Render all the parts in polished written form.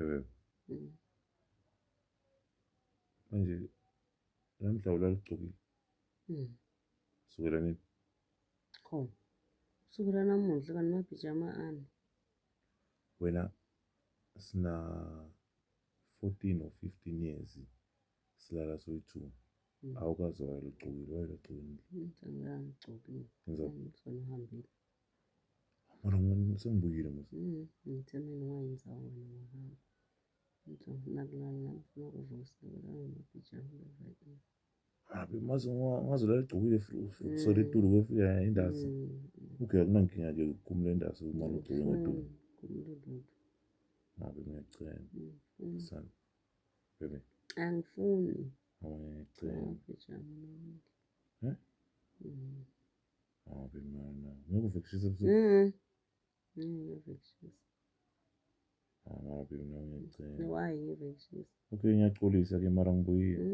Mm. manje namhla ulaligcokile sukela nini Khona kusukela namuhla kanti mapijama ani wena sina 14 or 15 years silala soyi-2 awukaze wayeligcokile ngangigcokile ngizona uhambile mara sengibuyile mos ngithemeni wayenza wena wahamba nakulala ngifuna ukuvusa namapijama maze laligcokile kusole itulu kwefika indasi okay akunankinga-ke kumle indasi umane ugcoke ngetulu ngabe ngiyacela sana bebe angifuni ngiyacela pijama hayi mana ngikuvekishisa ebusuku ngiyavekishisa ngabe mina ngiyacela why ngiyavekishisa okay ngiyaxolisa-ke mara ngibuyile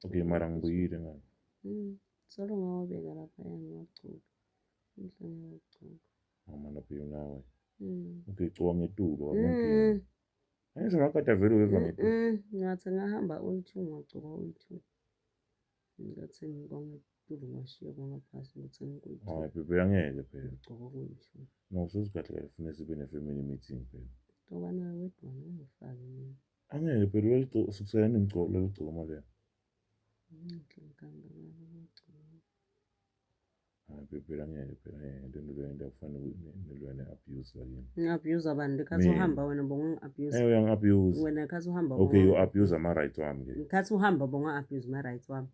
okay mara ngibuyile ngabe solo ngawabeka laphaya ngiwagcoka mhla ngiyawagcoka mana babe nawe okay gcoka ngetulu akunankinga angisho ngakade vele uyeva ngetulu ngathi ngahamba oyi-2 ngagcoka oyi-2 ngathi ngetulu ngashiya kwangaphasi ngithenga kuyi-2 hayi bebe angeke phela ngigcoka kuyi-2 no sosikahle kahle funeka sibe ne-family meeting phela ngoba nawe wedwana ungifaki mina angeke phela sukusela laligcoka maleya hayi bebe angeke phela lento leyo akufanele nilwe ne-abuse lakini ngi-abuse abantu lekhathi uhamba wena bonga-abuse uyangi-abuse wena lekhathi uhamba okay you-abuse ama-rights wami-ke lekhathi uhamba bonga-abuse ama-rights wami